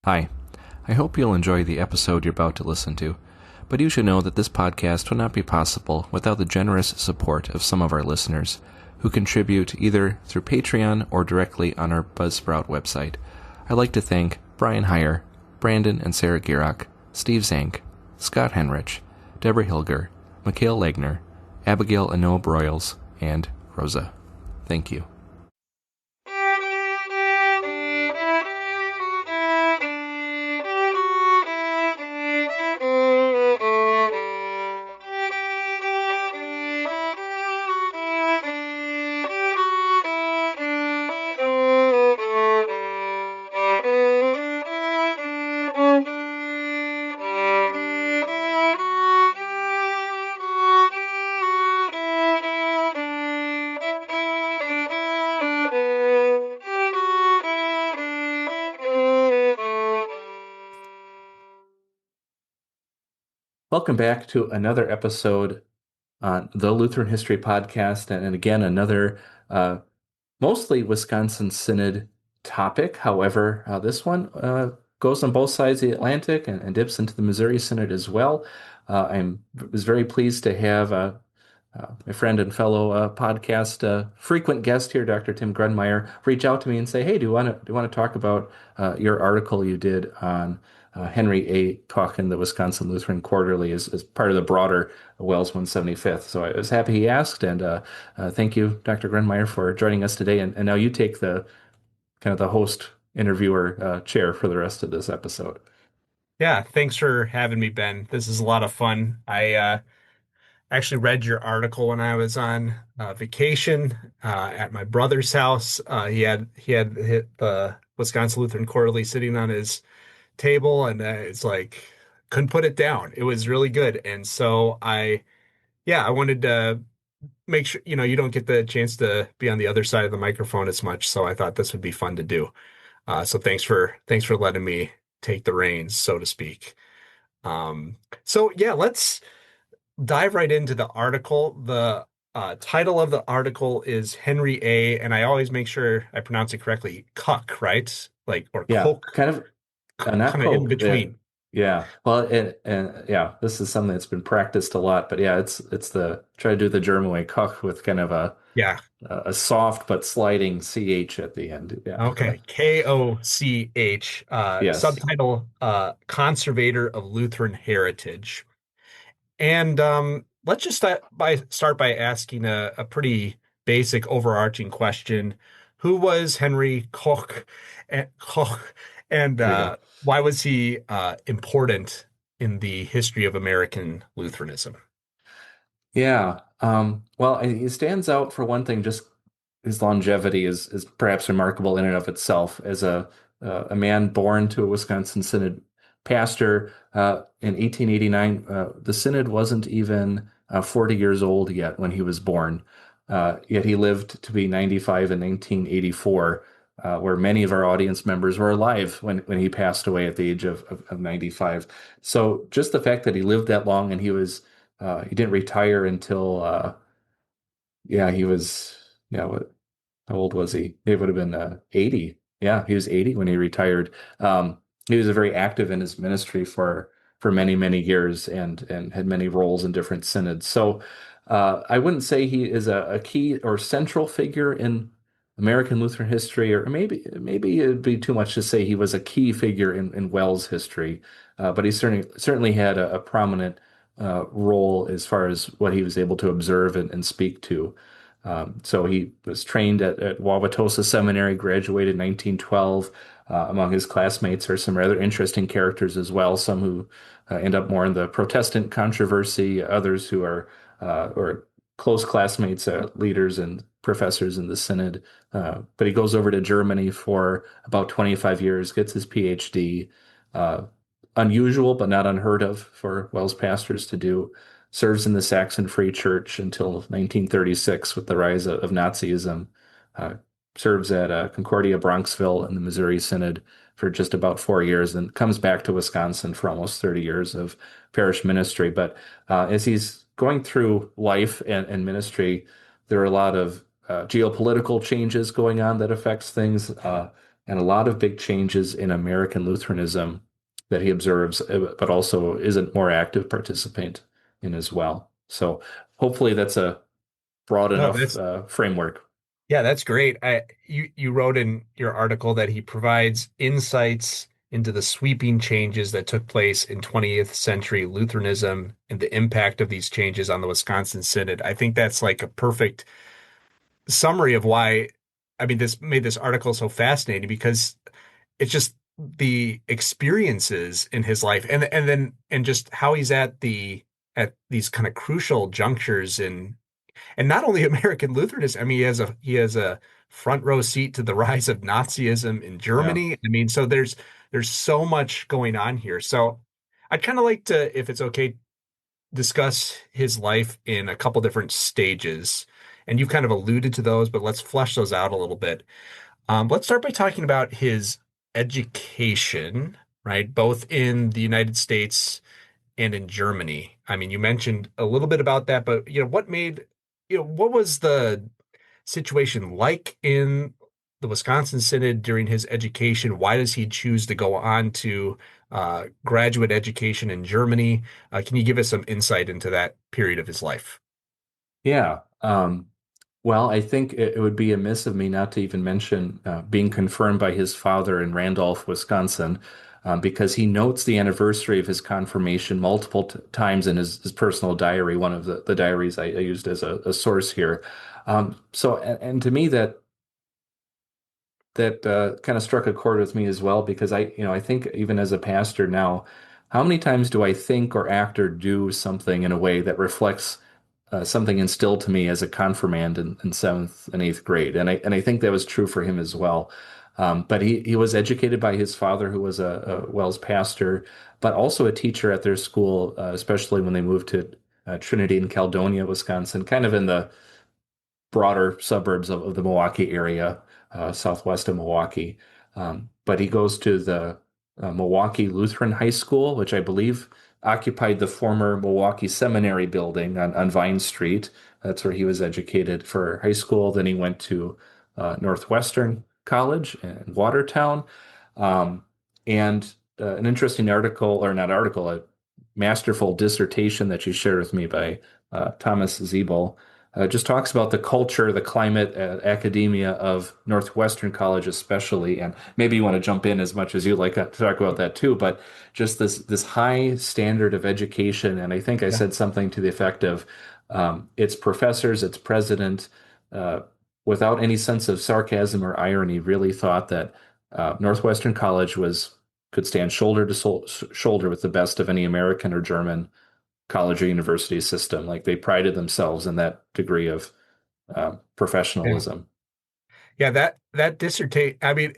Hi, I hope you'll enjoy the episode you're about to listen to, but you should know that this podcast would not be possible without the generous support of some of our listeners who contribute either through Patreon or directly on our Buzzsprout website. I'd like to thank Brian Heyer, Brandon and Sarah Gierach, Steve Zank, Scott Henrich, Deborah Hilger, Mikhail Legner, Abigail and Noah Broyles, and Rosa. Thank you. Welcome back to another episode on the Lutheran History Podcast, and again, another mostly Wisconsin Synod topic. However, this one goes on both sides of the Atlantic and dips into the Missouri Synod as well. I was very pleased to have my friend and fellow podcast frequent guest here, Dr. Tim Grundmeier, reach out to me and say, "Hey, do you want to talk about your article you did on Henry A. Koch in the Wisconsin Lutheran Quarterly as part of the broader Wells 175th?" So I was happy he asked, and thank you, Dr. Grundmeier, for joining us today. And now you take the kind of the host interviewer chair for the rest of this episode. Yeah, thanks for having me, Ben. This is a lot of fun. I actually read your article when I was on vacation at my brother's house. He had hit the Wisconsin Lutheran Quarterly sitting on his table, and it's like couldn't put it down. It was really good, and so I wanted to make sure you don't get the chance to be on the other side of the microphone as much. So I thought this would be fun to do. So thanks for letting me take the reins, so to speak. So yeah, let's dive right into the article. The title of the article is Henry A, and I always make sure I pronounce it correctly, Koch, right? Like, or Yeah, Koch, kind of not kind of in Coke. between. Yeah. Well, and yeah, this is something that's been practiced a lot, but yeah, it's the try to do the German way, Koch, with kind of Yeah. a soft but sliding ch at the end. Yeah. Okay. Koch, Yes. subtitle, Conservator of Lutheran Heritage. And let's just start by asking a pretty basic overarching question. Who was Henry Koch, and There you go. why was he important in the history of American Lutheranism? Yeah. Well, he stands out for one thing, just his longevity is perhaps remarkable in and of itself as a man born to a Wisconsin Synod pastor in 1889. The Synod wasn't even 40 years old yet when he was born. Yet he lived to be 95 in 1984, where many of our audience members were alive when he passed away at the age of 95. So just the fact that he lived that long and he didn't retire until yeah, he was, yeah, how old was he? He would have been 80. Yeah, he was 80 when he retired. He was very active in his ministry for many, many years and had many roles in different synods. So I wouldn't say he is a key or central figure in American Lutheran history, or maybe it'd be too much to say he was a key figure in Wells history. But he certainly had a prominent role as far as what he was able to observe and speak to. So he was trained at Wauwatosa Seminary, graduated in 1912. Among his classmates are some rather interesting characters as well, some who end up more in the Protestant controversy, others who are or close classmates, leaders and professors in the Synod. But he goes over to Germany for about 25 years, gets his PhD. Uh, Unusual, but not unheard of for Wells pastors to do. Serves in the Saxon Free Church until 1936 with the rise of Nazism. Uh, Serves at Concordia Bronxville in the Missouri Synod for just about 4 years, and comes back to Wisconsin for almost 30 years of parish ministry. But as he's going through life and ministry, there are a lot of geopolitical changes going on that affects things. and a lot of big changes in American Lutheranism that he observes, but also is a more active participant in as well. So hopefully that's a broad No, enough that's framework. yeah, that's great. You wrote in your article that he provides insights into the sweeping changes that took place in 20th century Lutheranism and the impact of these changes on the Wisconsin Synod. I think that's like a perfect summary of why, I mean, this made this article so fascinating because it's just the experiences in his life and just how he's at these kind of crucial junctures in and not only American Lutheranism. I mean, he has a front row seat to the rise of Nazism in Yeah. Germany. I mean, so there's so much going on here. So I'd kind of like to, if it's okay, discuss his life in a couple different stages. And you've kind of alluded to those, but let's flesh those out a little bit. Let's start by talking about his education, right? Both in the United States and in Germany. I mean, you mentioned a little bit about that, but what was the situation like in the Wisconsin Synod during his education? Why does he choose to go on to graduate education in Germany? Can you give us some insight into that period of his life? Yeah. Well, I think it would be amiss of me not to even mention being confirmed by his father in Randolph, Wisconsin, because he notes the anniversary of his confirmation multiple times in his personal diary, one of the diaries I used as a source here. And to me, that kind of struck a chord with me as well, because I think even as a pastor now, how many times do I think or act or do something in a way that reflects something instilled to me as a confirmand in seventh and eighth grade, and I think that was true for him as well. But he was educated by his father, who was a Wells pastor, but also a teacher at their school, especially when they moved to Trinity in Caledonia, Wisconsin, kind of in the broader suburbs of the Milwaukee area, southwest of Milwaukee. But he goes to the Milwaukee Lutheran High School, which I believe occupied the former Milwaukee Seminary building on Vine Street. That's where he was educated for high school. Then he went to Northwestern College in Watertown. Um, and an interesting article, or not article, a masterful dissertation that you shared with me by Thomas Siebel just talks about the culture, the climate, academia of Northwestern College, especially. And maybe you want to jump in as much as you like to talk about that too. But just this high standard of education, and I think I Yeah. said something to the effect of its professors, its president, uh, without any sense of sarcasm or irony, really thought that Northwestern College was could stand shoulder to shoulder with the best of any American or German college or university system. Like they prided themselves in that degree of Yeah. professionalism. Yeah, that dissertation, I mean,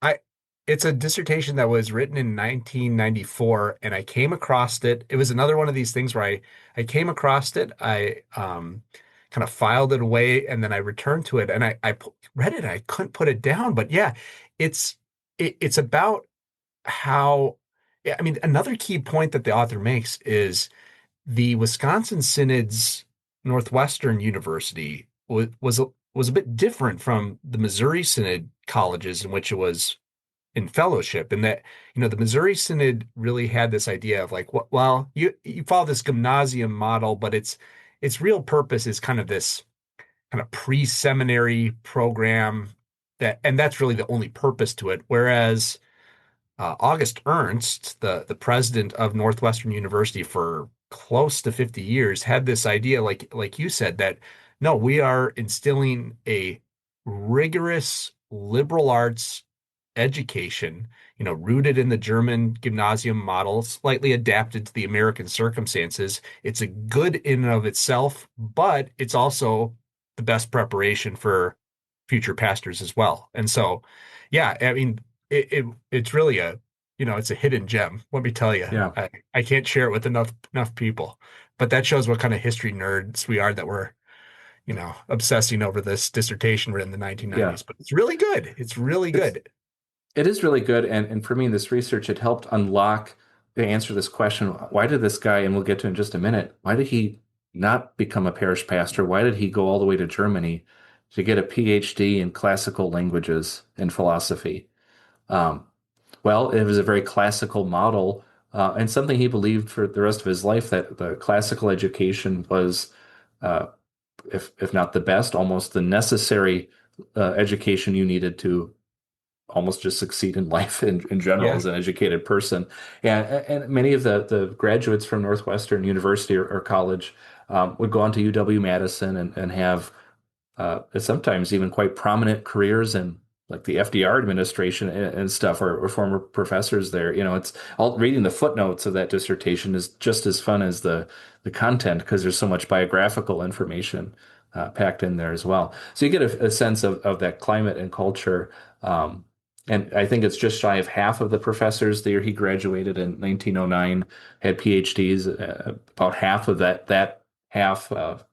I it's a dissertation that was written in 1994 and I came across it. It was another one of these things where I came across it. I kind of filed it away and then I returned to it and read it. I couldn't put it down, but yeah, it's it's about how yeah, I mean, another key point that the author makes is the Wisconsin Synod's Northwestern University was a bit different from the Missouri Synod colleges in which it was in fellowship, and that the Missouri Synod really had this idea of like, well, you follow this gymnasium model, but its real purpose is kind of this kind of pre-seminary program and that's really the only purpose to it. Whereas August Ernst, the president of Northwestern University for close to 50 years, had this idea, like you said, that no, we are instilling a rigorous liberal arts education, rooted in the German gymnasium model, slightly adapted to the American circumstances. It's a good in and of itself, but it's also the best preparation for future pastors as well. And so, yeah, I mean, it's really it's a hidden gem. Let me tell you, Yeah. I can't share it with enough people, but that shows what kind of history nerds we are that we're, obsessing over this dissertation written in the Yeah. 1990s. But it's really good. It's really It's good. it is really good. And for me, this research, it helped unlock the answer to this question. Why did this guy, and we'll get to in just a minute, why did he not become a parish pastor? Why did he go all the way to Germany? to get a PhD in classical languages and philosophy. Um, well, it was a very classical model, and something he believed for the rest of his life that the classical education was, uh, if not the best, almost the necessary education you needed to almost just succeed in life in general Yeah. as an educated person. And many of the graduates from Northwestern University or college would go on to UW-Madison and have sometimes even quite prominent careers in like the FDR administration and stuff, or former professors there. You know, it's all reading the footnotes of that dissertation is just as fun as the content because there's so much biographical information packed in there as well. So you get a sense of that climate and culture. Um, and I think it's just shy of half of the professors the year he graduated in 1909 had PhDs. About half of that half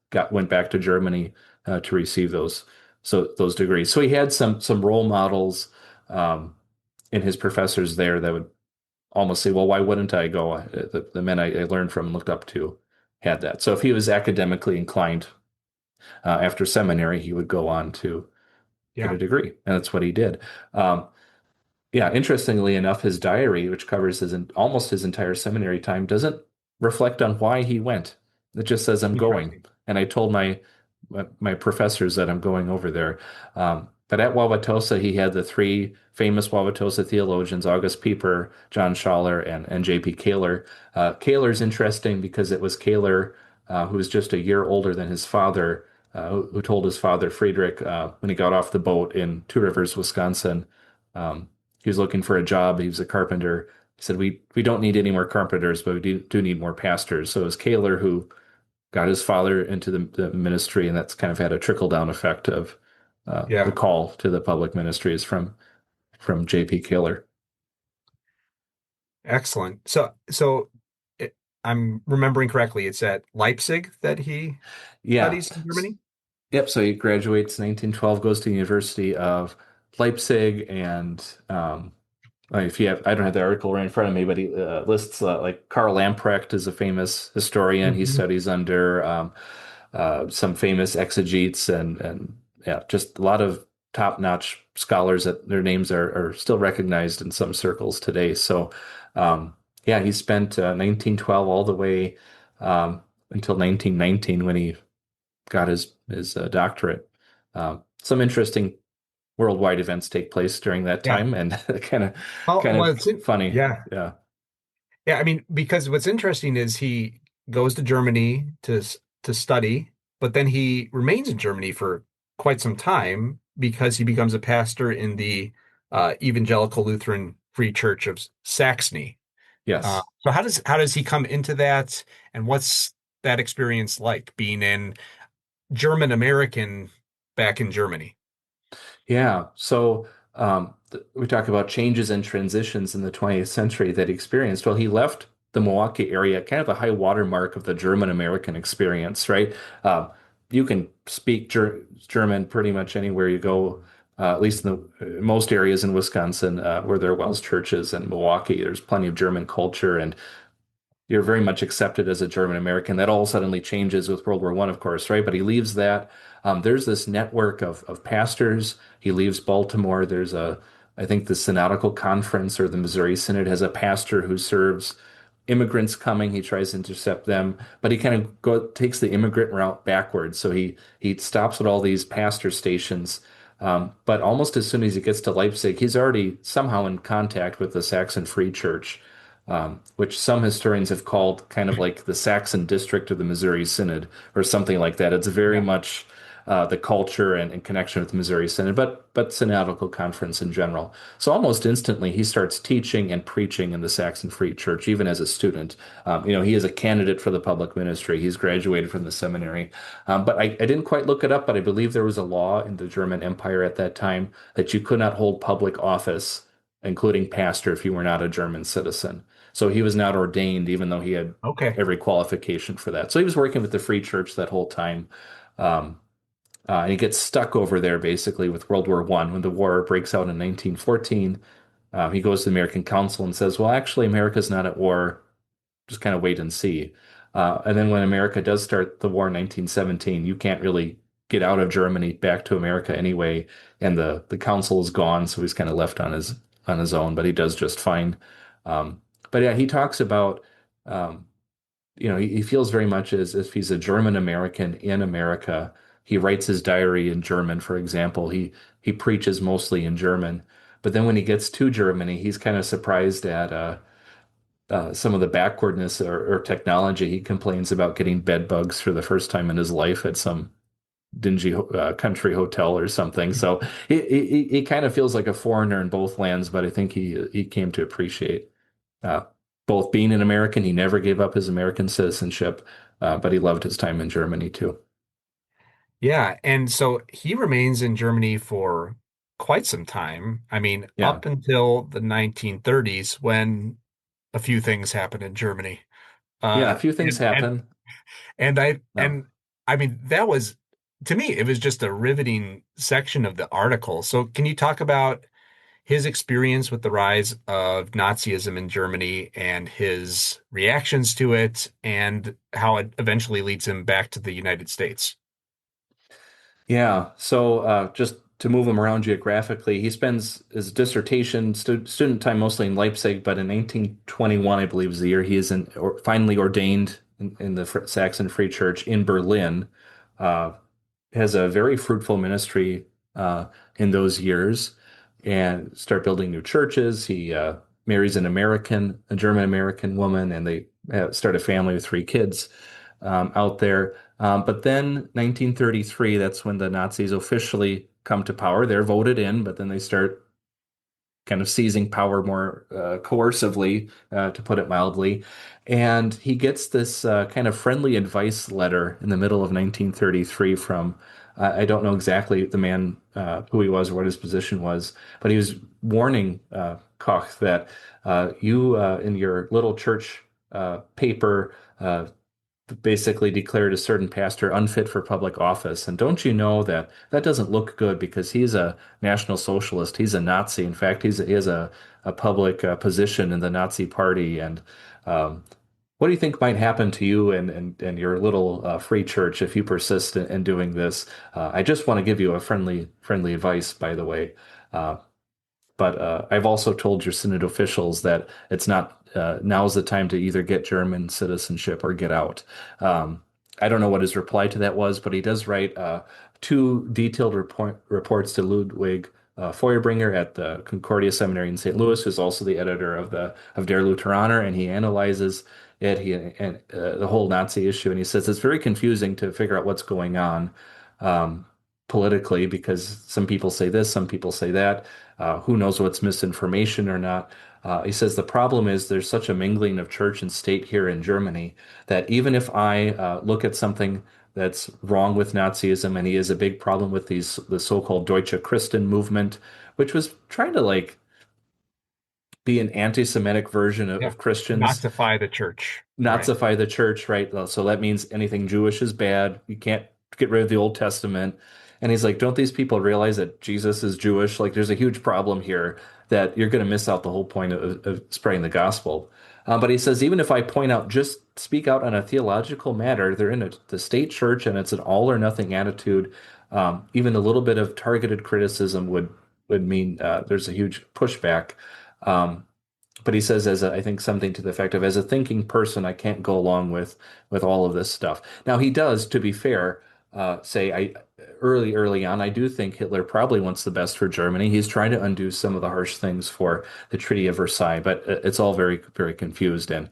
got went back to Germany to receive those degrees. So he had some role models in his professors there that would almost say, "Well, why wouldn't I go?" The men I learned from and looked up to had that. So if he was academically inclined after seminary, he would go on to get Yeah. a degree, and that's what he did. Um, yeah, interestingly enough, his diary, which covers almost his entire seminary time, doesn't reflect on why he went. It just says, "I'm going." Interesting. And I told my professors that I'm going over there. But at Wauwatosa, he had the three famous Wauwatosa theologians, August Pieper, John Schaller, and J.P. Kaler. Kaler's interesting because it was Kaler, who was just a year older than his father, who told his father, Friedrich, when he got off the boat in Two Rivers, Wisconsin, um, he was looking for a job. He was a carpenter. He said, we don't need any more carpenters, but we do need more pastors. So it was Kaler who got his father into the ministry, and that's kind of had a trickle down effect of the Yeah. call to the public ministries from J.P. Kaler. Excellent. So it, I'm remembering correctly. It's at Leipzig that he Yeah. studies in Germany. Yep. So he graduates 1912, goes to the University of Leipzig, and if you have, I don't have the article right in front of me, but he lists like Karl Lamprecht is a famous historian. He Mhm. studies under some famous exegetes and yeah, just a lot of top-notch scholars that their names are still recognized in some circles today. So um, yeah, he spent 1912 all the way until 1919 when he got his doctorate. Some interesting worldwide events take place during that Yeah. time, and kind of Oh, kind well, of funny. yeah. Yeah. Yeah, I mean, because what's interesting is he goes to Germany to study, but then he remains in Germany for quite some time because he becomes a pastor in the Evangelical Lutheran Free Church of Saxony. Yes. So how does he come into that, and what's that experience like being in German American back in Germany? Yeah. So we talk about changes and transitions in the 20th century that he experienced. Well, he left the Milwaukee area, kind of the high watermark of the German American experience, right? Um, you can speak German pretty much anywhere you go, at least in the most areas in Wisconsin where there are WELS churches, and Milwaukee. There's plenty of German culture, and you're very much accepted as a German American. That all suddenly changes with World War I, of course, right? But he leaves that. There's this network of pastors. He leaves Baltimore. I think the Synodical Conference or the Missouri Synod has a pastor who serves immigrants coming. He tries to intercept them, but he kind of takes the immigrant route backwards. So he stops at all these pastor stations. But almost as soon as he gets to Leipzig, he's already somehow in contact with the Saxon Free Church, which some historians have called kind of like the Saxon district of the Missouri Synod or something like that. It's very Yeah. much the culture and connection with the Missouri Synod, but synodical conference in general. So almost instantly, he starts teaching and preaching in the Saxon Free Church, even as a student. He is a candidate for the public ministry. He's graduated from the seminary. But I didn't quite look it up, but I believe there was a law in the German Empire at that time that you could not hold public office, including pastor, if you were not a German citizen. So he was not ordained, even though he had Okay. every qualification for that. So he was working with the Free Church that whole time. Um, and he gets stuck over there basically with World War I. When the war breaks out in 1914, he goes to the American Council and says, well, actually, America's not at war. Just kind of wait and see. And then when America does start the war in 1917, you can't really get out of Germany back to America anyway, and the council is gone, so he's kind of left on his own, but he does just fine. Um, but yeah, he talks about um, he feels very much as if he's a German American in America. He writes his diary in German, for example. He preaches mostly in German, but then when he gets to Germany, he's kind of surprised at some of the backwardness or technology. He complains about getting bed bugs for the first time in his life at some dingy country hotel or something. So he kind of feels like a foreigner in both lands, but I think he came to appreciate uh, both being an American. He never gave up his American citizenship, but he loved his time in Germany too. Yeah, and so he remains in Germany for quite some time. I mean, Yeah, up until the 1930s when a few things happened in Germany. yeah. Uh A few things and and happen. and I No. and I mean that was to me it was just a riveting section of the article. So can you talk about his experience with the rise of Nazism in Germany and his reactions to it and how it eventually leads him back to the United States? Yeah. So just to move him around geographically, he spends his dissertation student time mostly in Leipzig, but in 1921, I believe is the year he is finally ordained in the Saxon Free Church in Berlin. Uh, has a very fruitful ministry in those years and start building new churches. He marries a German American woman, and they start a family with three kids out there. But then 1933, that's when the Nazis officially come to power. They're voted in, but then they start kind of seizing power more coercively, to put it mildly. And he gets this kind of friendly advice letter in the middle of 1933 from, I don't know exactly the man who he was or what his position was, but he was warning Koch that you in your little church paper basically declared a certain pastor unfit for public office. And don't you know that that doesn't look good because he's a National Socialist. He's a Nazi. In fact, he has a public position in the Nazi party. And what do you think might happen to you and your little free church if you persist in doing this? I just want to give you a friendly advice, by the way. Uh, but I've also told your Synod officials that it's not now's the time to either get German citizenship or get out. Um, I don't know what his reply to that was, but he does write two detailed reports to Ludwig Feuerbringer at the Concordia Seminary in St. Louis, who's also the editor of Der Lutheraner, and he analyzes it and the whole Nazi issue, and he says it's very confusing to figure out what's going on um, politically because some people say this, some people say that. Who knows what's misinformation or not? He says the problem is there's such a mingling of church and state here in Germany that even if I look at something that's wrong with Nazism, and he has a big problem with the so-called Deutsche Christen movement, which was trying to like be an anti-Semitic version Yeah. of Christians, Nazify the church. Right. Nazify the church, right? So that means anything Jewish is bad. You can't get rid of the Old Testament. And he's like, don't these people realize that Jesus is Jewish? Like, there's a huge problem here that you're going to miss out the whole point of spreading the gospel. But he says, even if I point out, just speak out on a theological matter, they're in the state church and it's an all or nothing attitude. Even a little bit of targeted criticism would mean there's a huge pushback. Um, but he says I think something to the effect of as a thinking person, I can't go along with all of this stuff. Now he does, to be fair, say I early on, I do think Hitler probably wants the best for Germany. He's trying to undo some of the harsh things for the Treaty of Versailles, but it's all very confused, and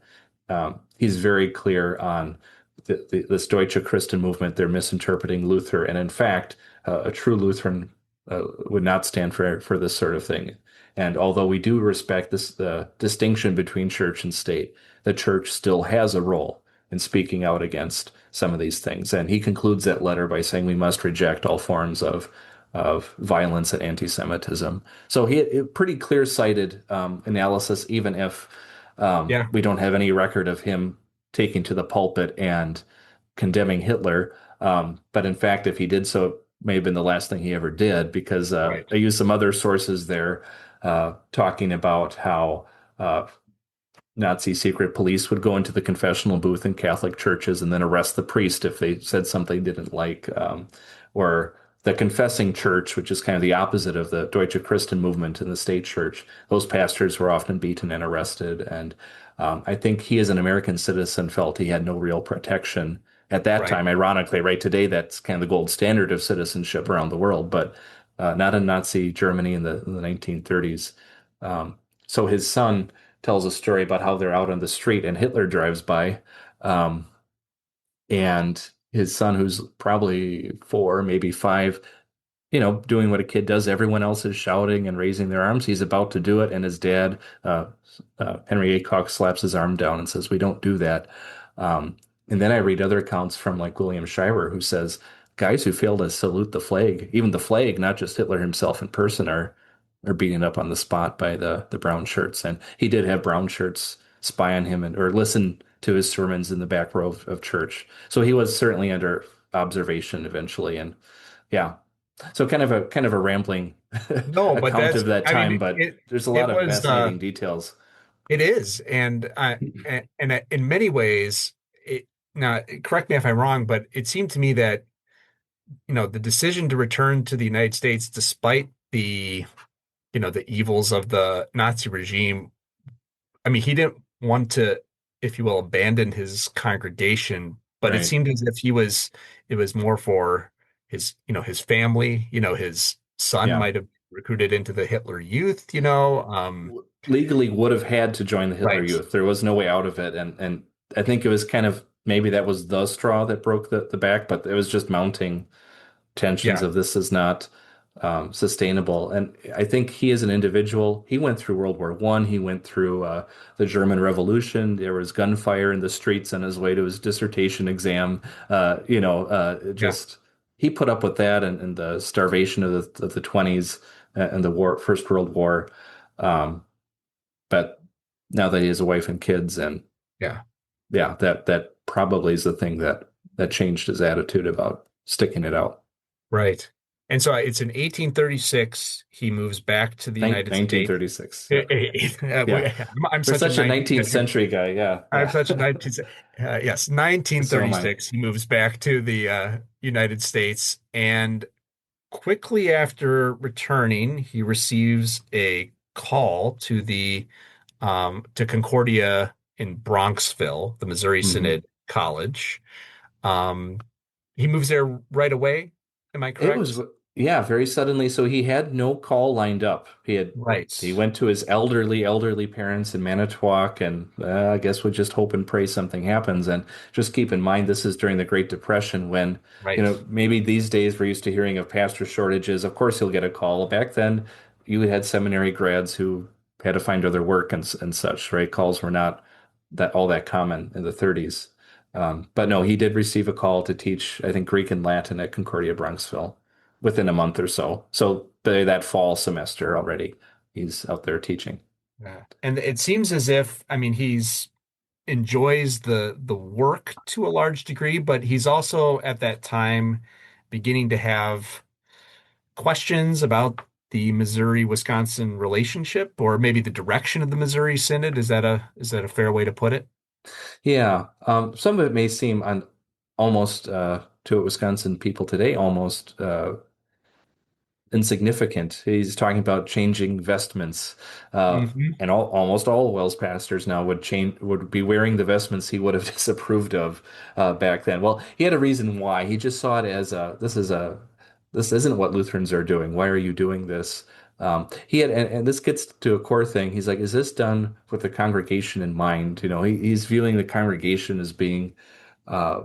he's very clear on this Deutsche Christen movement. They're misinterpreting Luther, and in fact, a true Lutheran would not stand for this sort of thing. And although we do respect the distinction between church and state, the church still has a role in speaking out against some of these things. And he concludes that letter by saying we must reject all forms of violence and anti-Semitism. So he had a pretty clear-sighted analysis, even if Yeah. we don't have any record of him taking to the pulpit and condemning Hitler. But in fact, if he did so, it may have been the last thing he ever did, because Right. I used some other sources there talking about how Nazi secret police would go into the confessional booth in Catholic churches and then arrest the priest if they said something they didn't like. Or the confessing church, which is kind of the opposite of the Deutsche Christen movement in the state church. Those pastors were often beaten and arrested. And I think he, as an American citizen, felt he had no real protection at that Right. time. Ironically, right today, that's kind of the gold standard of citizenship around the world, but not in Nazi Germany in the 1930s. So his son tells a story about how they're out on the street and Hitler drives by. Um, and his son, who's probably 4, maybe 5, doing what a kid does. Everyone else is shouting and raising their arms. He's about to do it, and his dad, Henry A. Koch, slaps his arm down and says, "We don't do that." And then I read other accounts from like William Shirer, who says guys who fail to salute the flag, even the flag, not just Hitler himself in person, are beaten up on the spot by the brown shirts. And he did have brown shirts spy on him and or listen to his sermons in the back row of church. So he was certainly under observation eventually. And yeah, so kind of a rambling No, but account that's, of that I time, mean, but there's a it lot of was, fascinating details. it is. And in many ways, now correct me if I'm wrong, but it seemed to me that, the decision to return to the United States, despite the evils of the Nazi regime, I mean, he didn't want to, if you will, abandon his congregation, but it Right. seemed as if it was more for his family, his son Yeah. might have recruited into the Hitler Youth, Legally would have had to join the Hitler right. Youth. There was no way out of it. And I think it was kind of maybe that was the straw that broke the back, but it was just mounting tensions Yeah, of this is not sustainable. And I think he as an individual, he went through World War One, he went through the German Revolution. There was gunfire in the streets on his way to his dissertation exam. yeah, Just he put up with that and the starvation of the 20s and the war, First World War. Um, but now that he has a wife and kids, and yeah, yeah, that probably is the thing that changed his attitude about sticking it out. right. And so it's in 1836, he moves back to the United States. 1936. Yeah. Yeah. I'm For such a such a 19th 19th century. century guy. Yeah. I'm Yeah. such a 19th. Yes, So am I. 1936. He moves back to the United States, and quickly after returning, he receives a call to Concordia in Bronxville, the Missouri Hmm. Synod College. Um, he moves there right away. Am I It was, correct? yeah, very suddenly. So he had no call lined up. He Right, went to his elderly parents in Manitowoc, and I guess we just hope and pray something happens. And just keep in mind, this is during the Great Depression when, right, maybe these days we're used to hearing of pastor shortages. Of course, he'll get a call. Back then, you had seminary grads who had to find other work and such, right? Calls were not that common in the 30s. But no, he did receive a call to teach, I think, Greek and Latin at Concordia Bronxville within a month or so. So by that fall semester already, he's out there teaching. yeah. And it seems as if, I mean, he's enjoys the work to a large degree, but he's also at that time beginning to have questions about the Missouri-Wisconsin relationship, or maybe the direction of the Missouri Synod. Is that a fair way to put it? Yeah, some of it may seem almost to Wisconsin people today almost insignificant. He's talking about changing vestments, Hmm. and almost all Wells pastors now would be wearing the vestments he would have disapproved of back then. Well, he had a reason why. He just saw it as this isn't what Lutherans are doing. Why are you doing this? He had, and this gets to a core thing. He's like, is this done with the congregation in mind? He's viewing the congregation as being uh,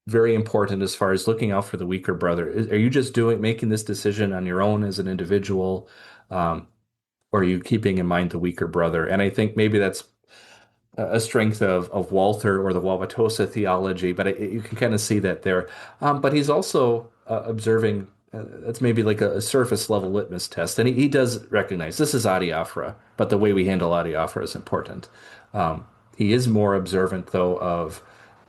very important as far as looking out for the weaker brother. Are you just making this decision on your own as an individual, um, or are you keeping in mind the weaker brother? And I think maybe that's a strength of Walther or the Wauwatosa theology, but you can kind of see that there. But he's also observing. That's maybe like a surface level litmus test, and he does recognize this is adiaphora, but the way we handle adiaphora is important. He is more observant, though, of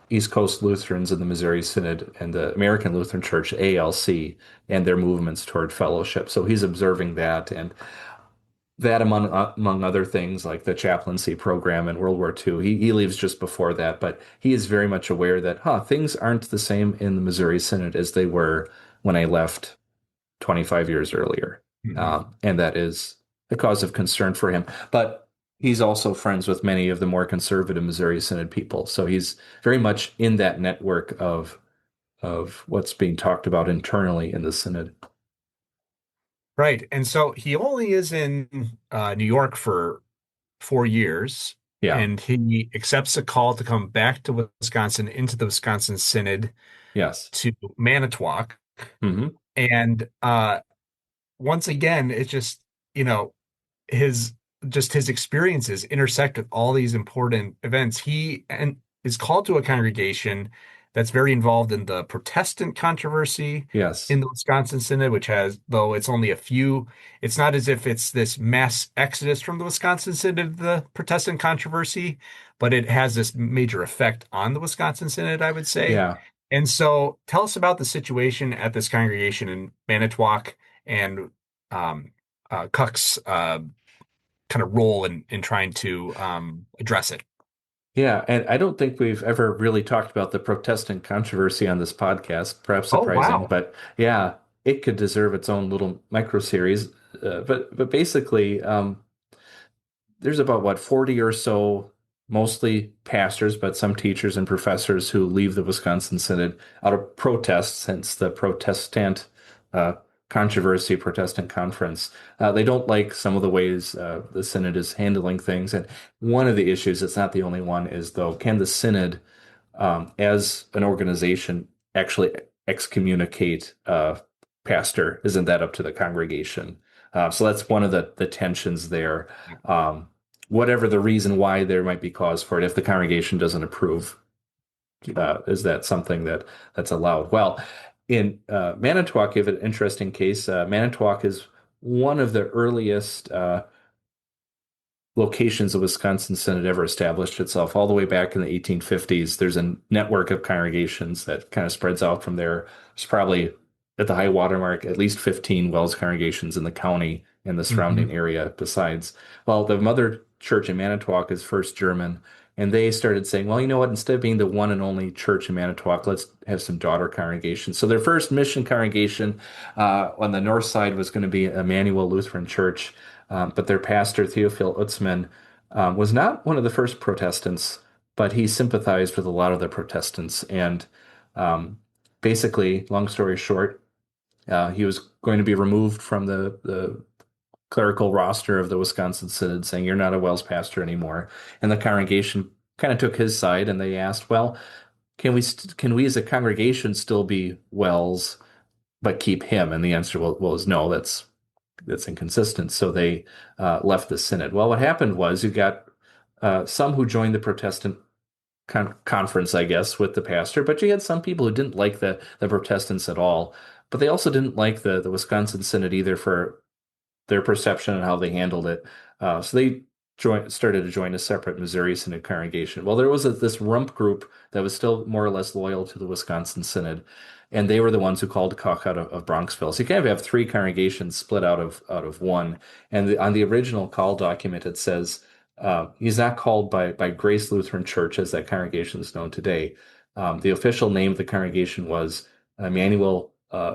East Coast Lutherans in the Missouri Synod and the American Lutheran Church, ALC, and their movements toward fellowship. So he's observing that. And that among other things like the chaplaincy program in World War II. He leaves just before that, but he is very much aware that, things aren't the same in the Missouri Synod as they were when I left 25 years earlier. Mhm. And that is a cause of concern for him. But he's also friends with many of the more conservative Missouri Synod people. So he's very much in that network of what's being talked about internally in the Synod. Right. And so he only is in New York for 4 years, Yeah. and he accepts a call to come back to Wisconsin into the Wisconsin Synod Yes. to Manitowoc. Hmm. And once again, it's just, you know, his his experiences intersect with all these important events. He and is called to a congregation that's very involved in the Protestant controversy Yes. in the Wisconsin Synod, which has, though it's only a few, it's not as if it's this mass exodus from the Wisconsin Synod, the Protestant controversy, but it has this major effect on the Wisconsin Synod, I would say. Yeah. And so tell us about the situation at this congregation in Manitowoc and um, Koch's kind of role in trying to address it. Yeah, and I don't think we've ever really talked about the Protestant controversy on this podcast. Perhaps Oh, surprising, wow. but yeah, it could deserve its own little micro series. But basically, there's about what 40 or so, mostly pastors, but some teachers and professors who leave the Wisconsin Synod out of protest since the Protestant uh, controversy, Protestant conference. They don't like some of the ways the Synod is handling things. And one of the issues, it's not the only one, is though, can the Synod, as an organization, actually excommunicate a pastor? Isn't that up to the congregation? So that's one of the tensions there. Um, Whatever the reason why there might be cause for it, if the congregation doesn't approve, is that something that's allowed? Well, in Manitowoc, you have an interesting case. Manitowoc is one of the earliest locations the Wisconsin Synod ever established itself, all the way back in the 1850s. There's a network of congregations that kind of spreads out from there. There's probably at the high water mark at least 15 WELS congregations in the county and the surrounding Hmm. area besides. Well, the mother church in Manitowoc is First German, and they started saying, well, you know what, instead of being the one and only church in Manitowoc, let's have some daughter congregations. So their first mission congregation on the north side was going to be Emmanuel Lutheran Church. But their pastor, Theophil Utzman, was not one of the first Protestants, but he sympathized with a lot of the Protestants. And um, basically, long story short, he was going to be removed from the clerical roster of the Wisconsin Synod, saying, "You're not a WELS pastor anymore." And the congregation kind of took his side, and they asked, "Well, can we as a congregation still be WELS, but keep him?" And the answer was no. That's inconsistent. So they left the synod. Well, what happened was you got some who joined the Protestant conference, I guess, with the pastor, but you had some people who didn't like the Protestants at all. But they also didn't like the Wisconsin Synod either for their perception and how they handled it. So they started to join a separate Missouri Synod congregation. Well, there was this rump group that was still more or less loyal to the Wisconsin Synod, and they were the ones who called Koch out of Bronxville. So you kind of have three congregations split out of one. And on the original call document, it says he's not called by Grace Lutheran Church, as that congregation is known today. The official name of the congregation was Emmanuel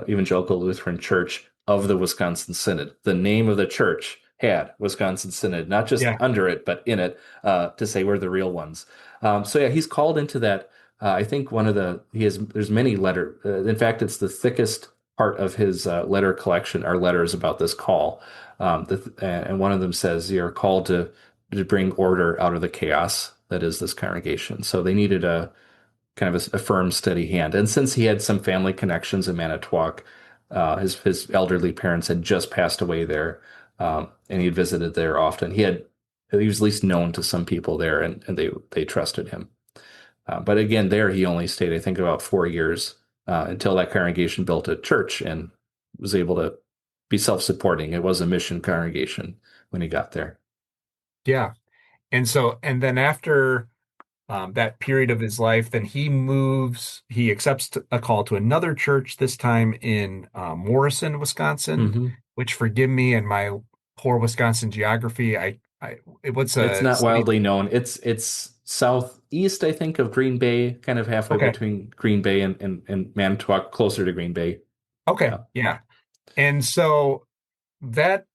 Evangelical Lutheran Church of the Wisconsin Synod. The name of the church had Wisconsin Synod, not just Yeah. under it, but in it, to say we're the real ones. So yeah, he's called into that. I think there's many in fact, it's the thickest part of his letter collection are letters about this call. And one of them says, "You're called to bring order out of the chaos that is this congregation." So they needed a kind of a firm, steady hand. And since he had some family connections in Manitowoc, his elderly parents had just passed away there, and he had visited there often. He was at least known to some people there, and they trusted him. But again, there he only stayed, I think, about 4 years until that congregation built a church and was able to be self-supporting. It was a mission congregation when he got there. Yeah. And so, and then after that period of his life, then he accepts a call to another church, this time in Morrison, Wisconsin, Hmm. which, forgive me and my poor Wisconsin geography. What's It's a not city? widely known. It's southeast, I think, of Green Bay, kind of halfway Okay. between Green Bay and Manitowoc, closer to Green Bay. Okay. Yeah. Yeah. And so that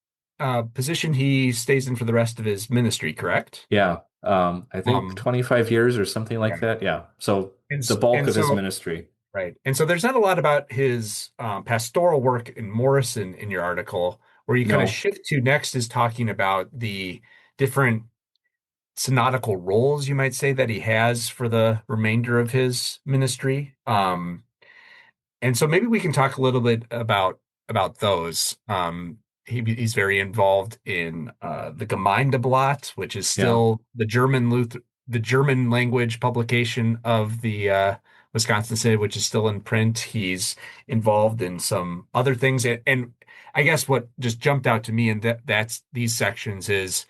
position he stays in for the rest of his ministry, correct? Yeah. I think Um, 25 years or something like okay. that. Yeah. So the bulk And of his so ministry. right. And so there's not a lot about his pastoral work in Morrison in your article. Where you kind of No. shift to next is talking about the different synodical roles, you might say, that he has for the remainder of his ministry. And so maybe we can talk a little bit about those. He's very involved in the Gemeinde-Blatt, which is Yeah. still the German language publication of the Wisconsin Synod, which is still in print. He's involved in some other things, and I guess what just jumped out to me in that's these sections is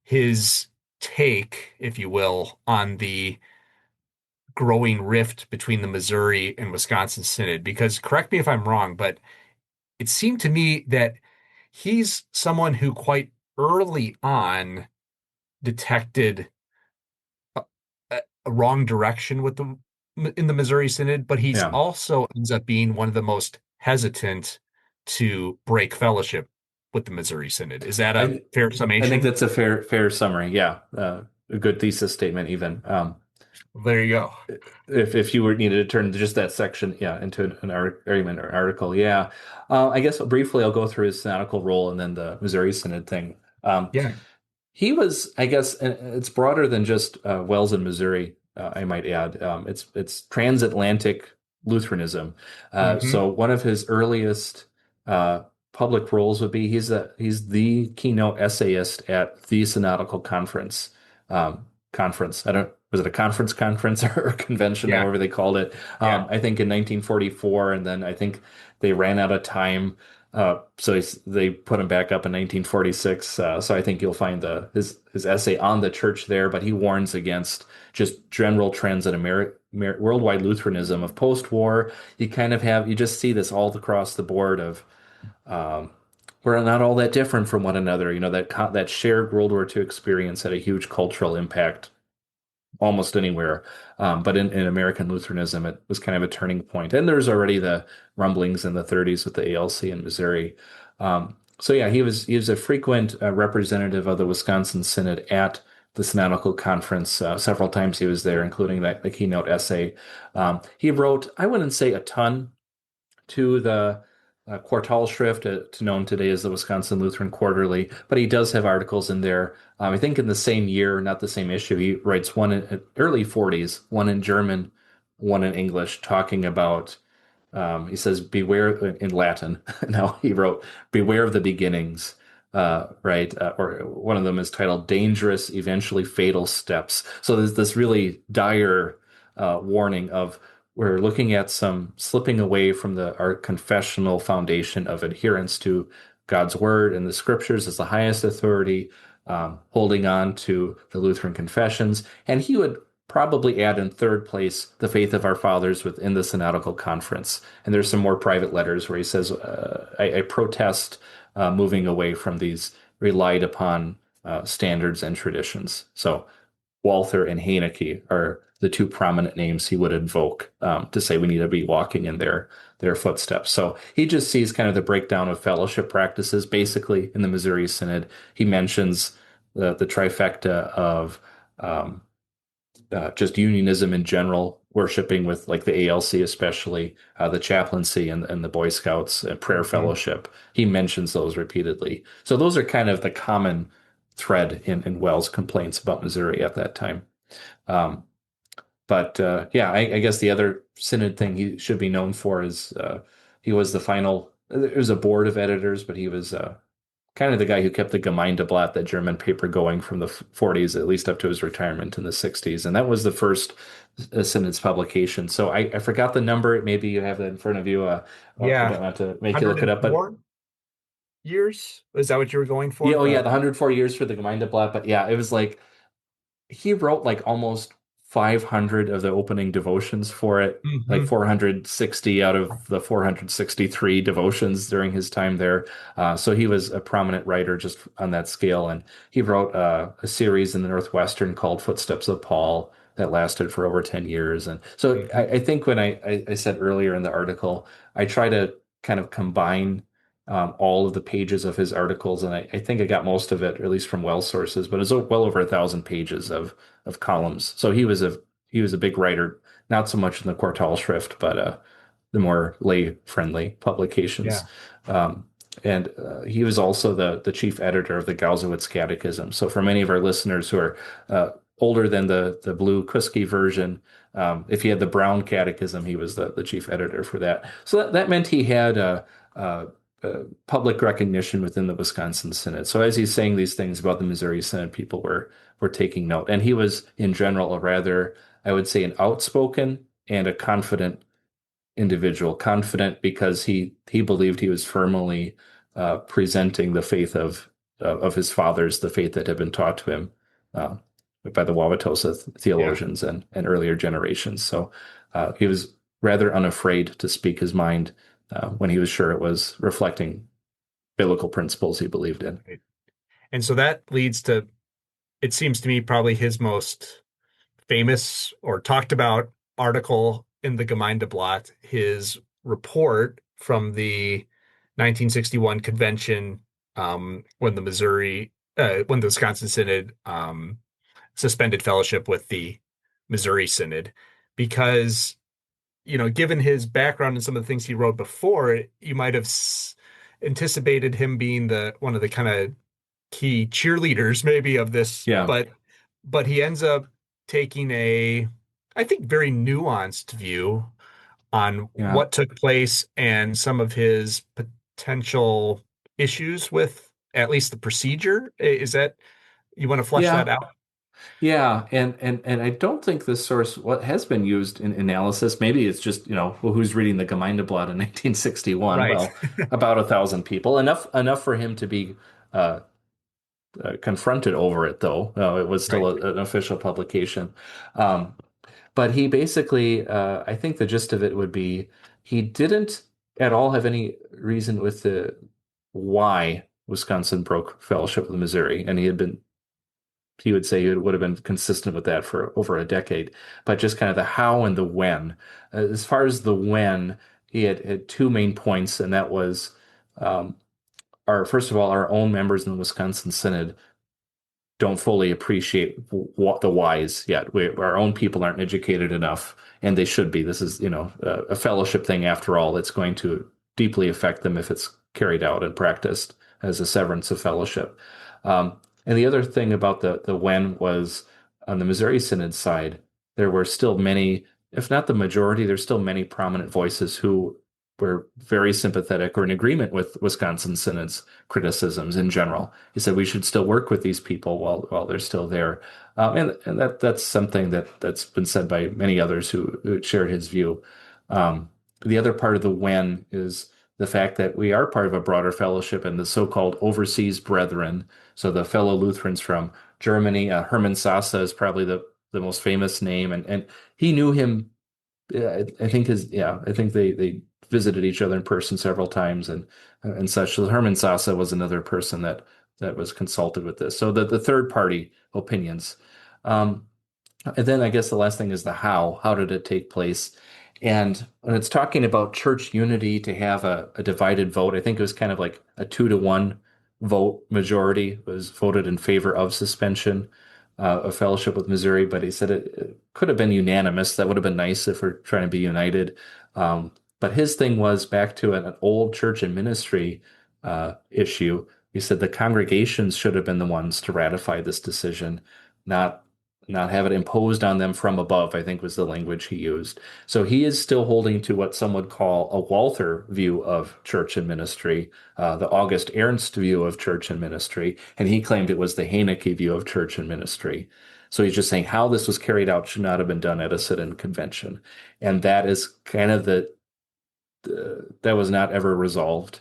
his take, if you will, on the growing rift between the Missouri and Wisconsin Synod. Because correct me if I'm wrong, but it seemed to me that he's someone who quite early on detected a, a wrong direction with the in the Missouri Synod, but he's Yeah. also ends up being one of the most hesitant to break fellowship with the Missouri Synod. Is that a I fair I think summation? that's a fair summary. Yeah. A good thesis statement even. There you go. If you were needed to turn just that section, yeah, into an argument or article, yeah. I guess briefly I'll go through his synodical role and then the Missouri Synod thing. Yeah. He was, I guess, and it's broader than just Wells in Missouri. I might add, it's transatlantic Lutheranism. Hmm. So one of his earliest uh, public roles would be he's the keynote essayist at the Synodical Conference. Conference. I don't. Was it a conference or a convention, Yeah. however they called it? Yeah. I think in 1944, and then I think they ran out of time they put him back up in 1946. So I think you'll find his essay on the church there, but he warns against just general trends in worldwide Lutheranism of post-war. You just see this all across the board of um, we're not all that different from one another. You know that shared World War II experience had a huge cultural impact almost anywhere. But in American Lutheranism, it was kind of a turning point. And there's already the rumblings in the 30s with the ALC in Missouri. So yeah, he was a frequent representative of the Wisconsin Synod at the Synodical Conference. Several times he was there, including the keynote essay. He wrote, I wouldn't say a ton to the Quartalschrift, known today as the Wisconsin Lutheran Quarterly, but he does have articles in there. I think in the same year, not the same issue, he writes one in early 40s, one in German, one in English, talking about he says, beware in Latin. Now he wrote, beware of the beginnings, right? Or one of them is titled Dangerous, Eventually Fatal Steps. So there's this really dire warning of we're looking at some slipping away from our confessional foundation of adherence to God's word and the scriptures as the highest authority, holding on to the Lutheran confessions. And he would probably add in third place the faith of our fathers within the synodical conference. And there's some more private letters where he says, I protest moving away from these relied upon standards and traditions. So Walther and Haneke are the two prominent names he would invoke to say we need to be walking in their footsteps. So he just sees kind of the breakdown of fellowship practices basically in the Missouri Synod. He mentions the trifecta of um, just unionism in general, worshiping with like the ALC, especially the chaplaincy and the Boy Scouts and prayer Hmm. fellowship. He mentions those repeatedly. So those are kind of the common thread in Wells' complaints about Missouri at that time. Um, but yeah, I guess the other synod thing he should be known for is he was the final. There was a board of editors, but he was kind of the guy who kept the Gemeinde-Blatt, that German paper, going from the 40s at least up to his retirement in the 60s. And that was the first synod's publication. So I forgot the number. Maybe you have that in front of you. I Yeah. don't want to make you look it up, but 104 years? Is that what you were going yeah, for? oh yeah, the 104 years for the Gemeinde-Blatt. But yeah, it was like he wrote like almost 500 of the opening devotions for it, like Hmm. 460 out of the 463 devotions during his time there. So he was a prominent writer just on that scale. And he wrote a series in the Northwestern called Footsteps of Paul that lasted for over 10 years. And so Hmm. I think when I said earlier in the article, I try to kind of combine all of the pages of his articles, and I think I got most of it, or at least from well sources, but it's well over 1,000 pages of columns. So he was a big writer, not so much in the Quartal Schrift, but the more lay-friendly publications. Yeah. Um, and he was also the chief editor of the Gausowitz Catechism. So for many of our listeners who are older than the blue Kuski version, if he had the brown catechism, he was the chief editor for that. So that meant he had uh, public recognition within the Wisconsin Synod. So as he's saying these things about the Missouri Synod, people were taking note. And he was, in general, a rather, I would say, an outspoken and a confident individual. Confident because he believed he was firmly presenting the faith of his fathers, the faith that had been taught to him uh, by the Wauwatosa Yeah. theologians and earlier generations. So he was rather unafraid to speak his mind when he was sure it was reflecting biblical principles he believed in. Right. And so that leads to, it seems to me, probably his most famous or talked about article in the Gemeinde-Blatt, his report from the 1961 convention, when the Wisconsin Synod suspended fellowship with the Missouri Synod, because given his background and some of the things he wrote before, you might have anticipated him being the one of the kind of key cheerleaders maybe of this, Yeah, but he ends up taking I think, very nuanced view on yeah, what took place and some of his potential issues with at least the procedure. Is that you want to flesh that yeah. out? Yeah, and I don't think this source what has been used in analysis. Maybe it's just, well, who's reading the Gemeinde-Blatt in 1961? Right. Well, about 1,000 people. Enough for him to be uh, confronted over it, though. It was still Right. an official publication. Um, but he basically, I think the gist of it would be he didn't at all have any reason with the why Wisconsin broke fellowship with Missouri, and he would say it would have been consistent with that for over a decade, but just kind of the how and the when. As far as the when, he had two main points, and that was um, first of all, our own members in the Wisconsin Synod don't fully appreciate what the whys yet. Our own people aren't educated enough, and they should be. This is, a fellowship thing after all. It's going to deeply affect them if it's carried out and practiced as a severance of fellowship. And the other thing about the when was on the Missouri Synod side, there were still many, if not the majority, there's still many prominent voices who were very sympathetic or in agreement with Wisconsin Synod's criticisms in general. He said we should still work with these people while they're still there, and that's something that's been said by many others who shared his view. The other part of the when is the fact that we are part of a broader fellowship and the so-called overseas brethren. So the fellow Lutherans from Germany, Hermann Sasse is probably the most famous name, and he knew him. I think I think they visited each other in person several times and such. So Hermann Sasse was another person that was consulted with this. So the third party opinions. Um, and then I guess the last thing is the how. How did it take place? And when it's talking about church unity to have a divided vote, I think it was kind of like a 2-to-1 vote majority was voted in favor of suspension of fellowship with Missouri. But he said it could have been unanimous. That would have been nice if we're trying to be united. But his thing was back to an old church and ministry issue. He said the congregations should have been the ones to ratify this decision, not not have it imposed on them from above, I think was the language he used. So he is still holding to what some would call a Walther view of church and ministry, the August Ernst view of church and ministry, and he claimed it was the Haneke view of church and ministry. So he's just saying how this was carried out should not have been done at a sit-in convention. And that is kind of that was not ever resolved.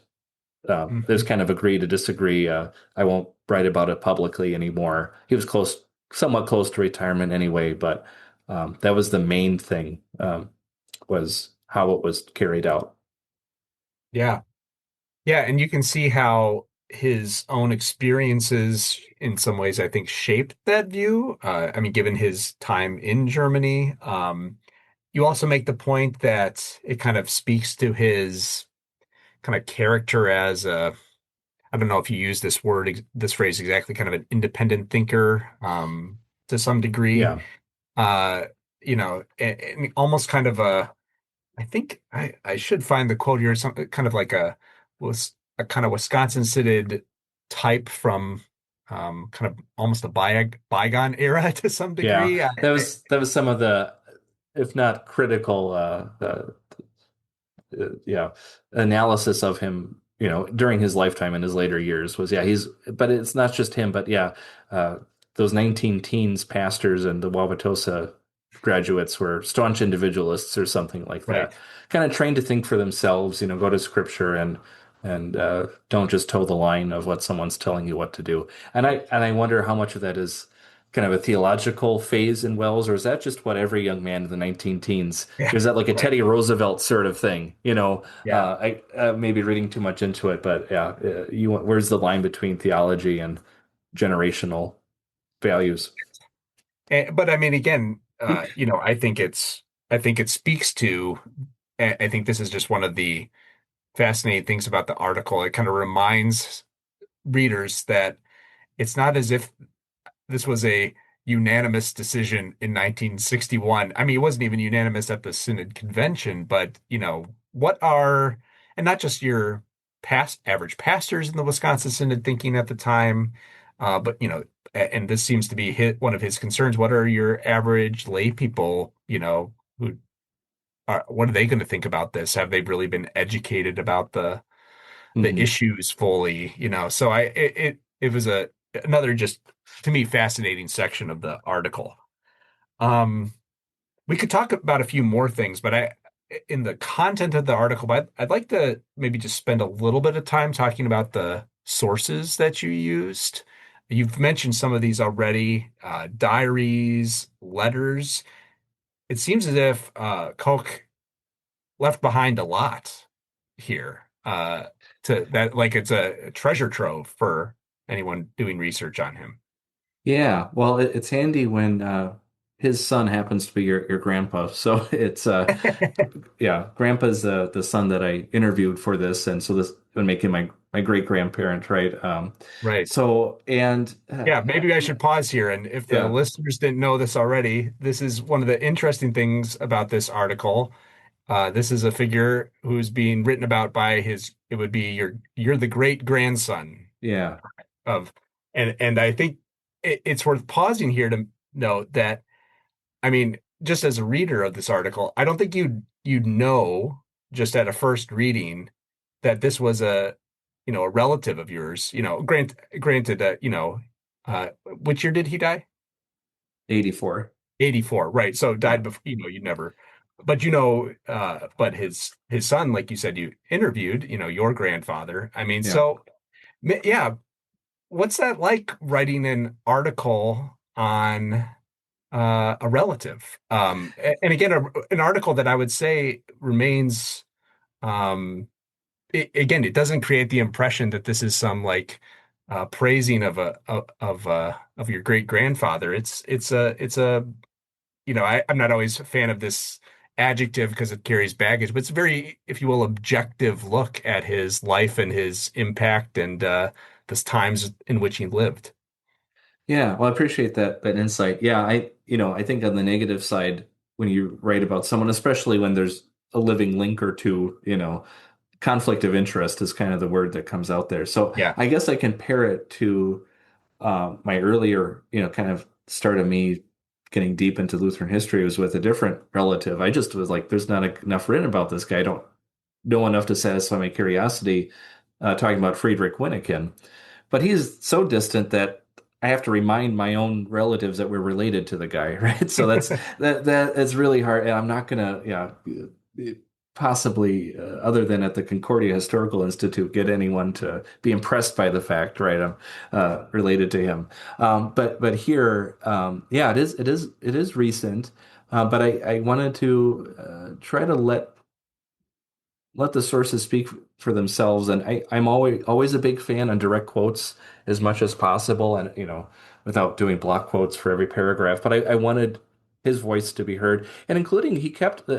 There's Mhm. kind of agree to disagree. I won't write about it publicly anymore. He was somewhat close to retirement anyway, but That was the main thing, was how it was carried out. Yeah. Yeah, and you can see how his own experiences in some ways I think shaped that view. I mean, given his time in Germany, you also make the point that it kind of speaks to his kind of character as a, I don't know if you use this word, this phrase exactly, kind of an independent thinker, to some degree. Yeah. Uh, and almost kind of a, I think I should find the quote here, something kind of like was a kind of Wisconsin Synod type from kind of almost a bygone era to some Yeah. degree. That was some of the, if not critical, yeah, analysis of him, during his lifetime and his later years was, yeah, but it's not just him, but yeah, uh, those 19 teens pastors and the Wauwatosa graduates were staunch individualists or something like Right. that. Kind of trained to think for themselves, go to scripture and don't just toe the line of what someone's telling you what to do. And I wonder how much of that is kind of a theological phase in Wells, or is that just what every young man in the 19 teens, Yeah. is that like a Right. Teddy Roosevelt sort of thing? Yeah. I maybe reading too much into it, but yeah, where's the line between theology and generational values? But I mean, again, I think it speaks to, I think this is just one of the fascinating things about the article. It kind of reminds readers that it's not as if this was a unanimous decision in 1961. I mean, it wasn't even unanimous at the Synod convention, but what are, and not just your past average pastors in the Wisconsin Synod thinking at the time, but and this seems to be one of his concerns. What are your average lay people, who what are they going to think about this? Have they really been educated about the Hmm. issues fully, so it was another just to me fascinating section of the article. um we could talk about a few more things, but I in the content of the article, but I'd like to maybe just spend a little bit of time talking about the sources that you used. You've mentioned some of these already, diaries, letters. It seems as if Koch left behind a lot here, to that, like it's a treasure trove for anyone doing research on him. Yeah, well, it's handy when his son happens to be your grandpa. So it's yeah, grandpa's the son that I interviewed for this, and so this would make him my great grandparent, right? Right. So and Yeah, maybe I should pause here. And if the yeah, listeners didn't know this already, this is one of the interesting things about this article. This is a figure who's being written about by it would be you're the great grandson yeah, of, and I think it's worth pausing here to note that, I mean, just as a reader of this article, I don't think you'd know just at a first reading that this was a relative of yours. Granted that, which year did he die? 84. 84, right. So Yeah, died before, you never, but but his son, like you said, you interviewed, your grandfather. I mean, yeah. so yeah, what's that like writing an article on a relative? And again, an article that I would say remains, again, it doesn't create the impression that this is some like praising of your great grandfather. I'm not always a fan of this adjective because it carries baggage, but it's a very, if you will, objective look at his life and his impact and the times in which he lived. Yeah, well, I appreciate that insight. Yeah, I think on the negative side, when you write about someone, especially when there's a living link or two, conflict of interest is kind of the word that comes out there. So Yeah. I guess I compare it to my earlier, kind of start of me getting deep into Lutheran history was with a different relative. I just was like, there's not enough written about this guy. I don't know enough to satisfy my curiosity, talking about Friedrich Wyneken. But he's so distant that I have to remind my own relatives that we're related to the guy, right? So that is really hard. And I'm not gonna, yeah, possibly, other than at the Concordia Historical Institute, get anyone to be impressed by the fact, right? Related to him. But here, yeah, it is recent. But I wanted to try to let the sources speak for themselves. And I'm always a big fan on direct quotes as much as possible, and without doing block quotes for every paragraph. But I wanted his voice to be heard, and including he kept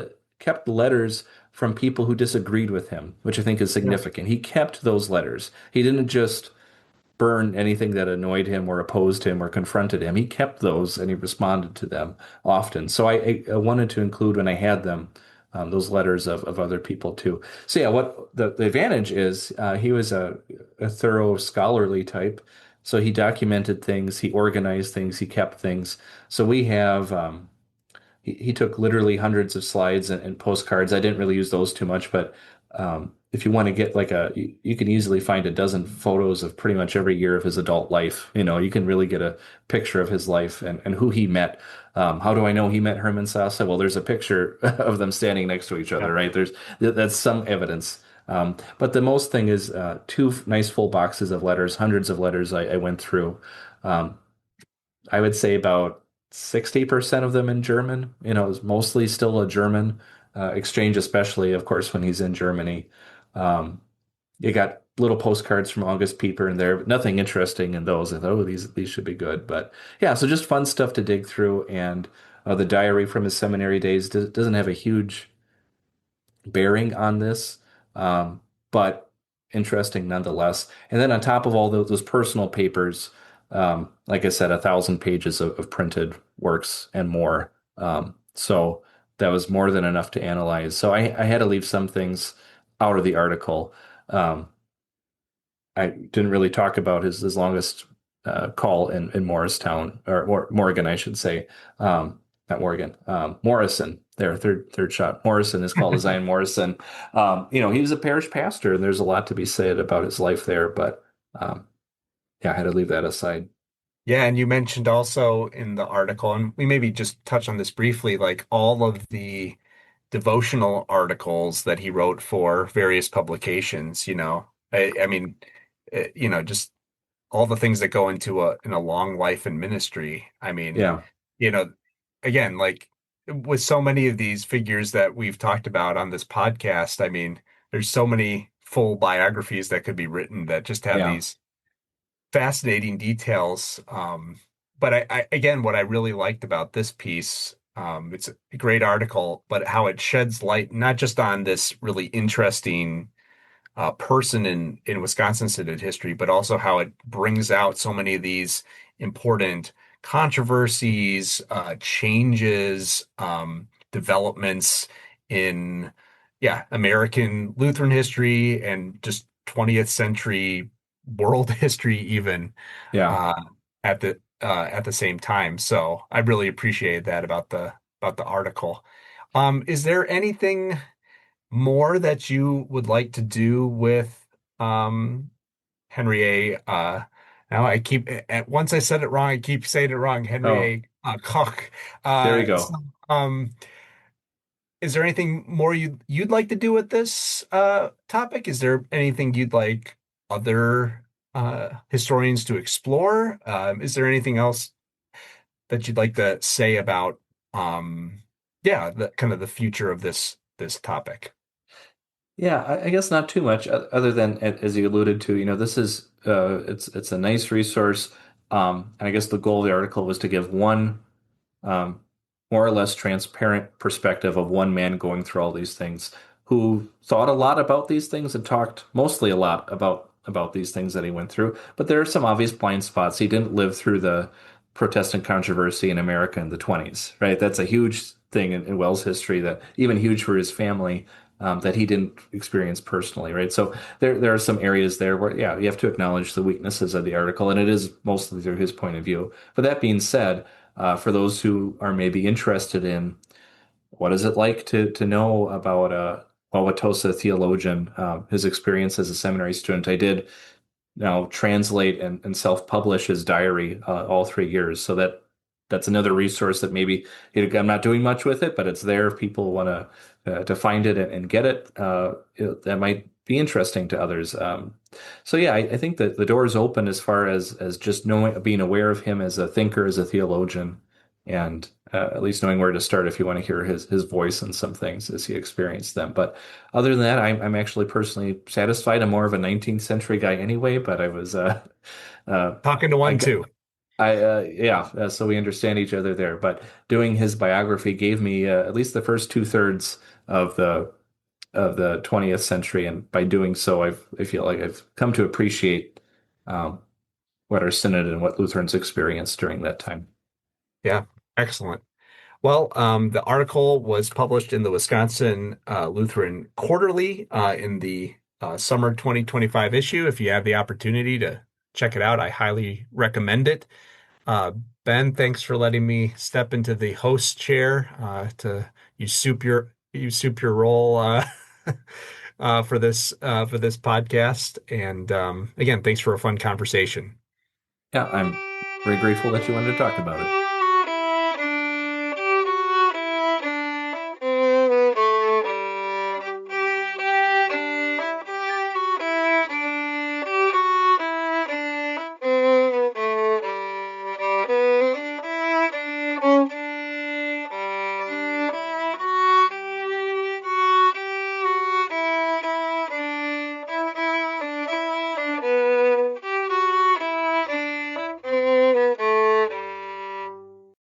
letters from people who disagreed with him, which I think is Yeah. significant. He kept those letters. He didn't just burn anything that annoyed him or opposed him or confronted him. He kept those and he responded to them often. So I wanted to include when I had them those letters of other people too. So yeah, what the advantage is, he was a thorough scholarly type. So he documented things, he organized things, he kept things. So we have he took literally hundreds of slides and postcards. I didn't really use those too much, but if you want to get like you can easily find a dozen photos of pretty much every year of his adult life. You can really get a picture of his life and who he met. How do I know he met Herman Sassa? Well, there's a picture of them standing next to each other, Yeah. right? That's some evidence. But the most thing is two nice full boxes of letters, hundreds of letters I went through. Um, I would say about 60% of them in German. It's mostly still a German exchange, especially, of course, when he's in Germany. Um, you got little postcards from August Pieper in there, but nothing interesting in those. I thought, oh, these should be good. But yeah, so just fun stuff to dig through. And the diary from his seminary days doesn't have a huge bearing on this, but interesting nonetheless. And then on top of all those personal papers, like I said, 1,000 pages of printed works and more. So that was more than enough to analyze. So I had to leave some things out of the article. Um, I didn't really talk about his longest call in Morristown or Morgan, I should say. Not Morgan, Morrison. There, third shot. Morrison is called Zion Morrison. He was a parish pastor, and there's a lot to be said about his life there. But yeah, I had to leave that aside. Yeah, and you mentioned also in the article, and we maybe just touch on this briefly, like all of the devotional articles that he wrote for various publications, I mean, just all the things that go into a long life in ministry. I mean, Yeah, you know, again, like with so many of these figures that we've talked about on this podcast, I mean, there's so many full biographies that could be written that just have yeah, these fascinating details. But again, what I really liked about this piece, it's a great article, but how it sheds light not just on this really interesting person in Wisconsin Synod history, but also how it brings out so many of these important controversies, changes, developments in, yeah, American Lutheran history and just 20th century world history, even yeah. uh, at the same time. So I really appreciated that about the article. Is there anything more that you would like to do with um Henry A. Now I keep once I said it wrong, I keep saying it wrong. Henry Oh, A. Koch. there we So, go. is there anything more you'd like to do with this topic? Is there anything you'd like other historians to explore? Is there anything else that you'd like to say about yeah, the kind of the future of this topic? Yeah, I guess not too much, other than as you alluded to. This is it's a nice resource, and I guess the goal of the article was to give one um, more or less transparent perspective of one man going through all these things, who thought a lot about these things and talked mostly a lot about these things that he went through. But there are some obvious blind spots. He didn't live through the Protestant controversy in America in the 20s, right? That's a huge thing in Wells' history, that even huge for his family. That he didn't experience personally, right? So there are some areas there where, yeah, you have to acknowledge the weaknesses of the article, and it is mostly through his point of view. But that being said, for those who are maybe interested in what is it like to know about Wauwatosa theologian, his experience as a seminary student, I did now translate and self-publish his diary all 3 years. So that that's another resource that maybe I'm not doing much with it, but it's there if people want to find it and get it. That might be interesting to others. So yeah, I think that the door is open as far as just knowing, being aware of him as a thinker, as a theologian, and at least knowing where to start if you want to hear his voice on some things as he experienced them. But other than that, I'm actually personally satisfied. I'm more of a 19th century guy anyway, but I was Talking to I one got too. yeah, so we understand each other there. But doing his biography gave me at least the first two-thirds of the 20th century, and by doing so, I feel like I've come to appreciate um, what our synod and what Lutherans experienced during that time. Yeah, excellent. Well, the article was published in the Wisconsin Lutheran Quarterly in the summer 2025 issue. If you have the opportunity to check it out, I highly recommend it. Uh, Ben, thanks for letting me step into the host chair to usurp your role for this podcast. And again, thanks for a fun conversation. Yeah, I'm very grateful that you wanted to talk about it.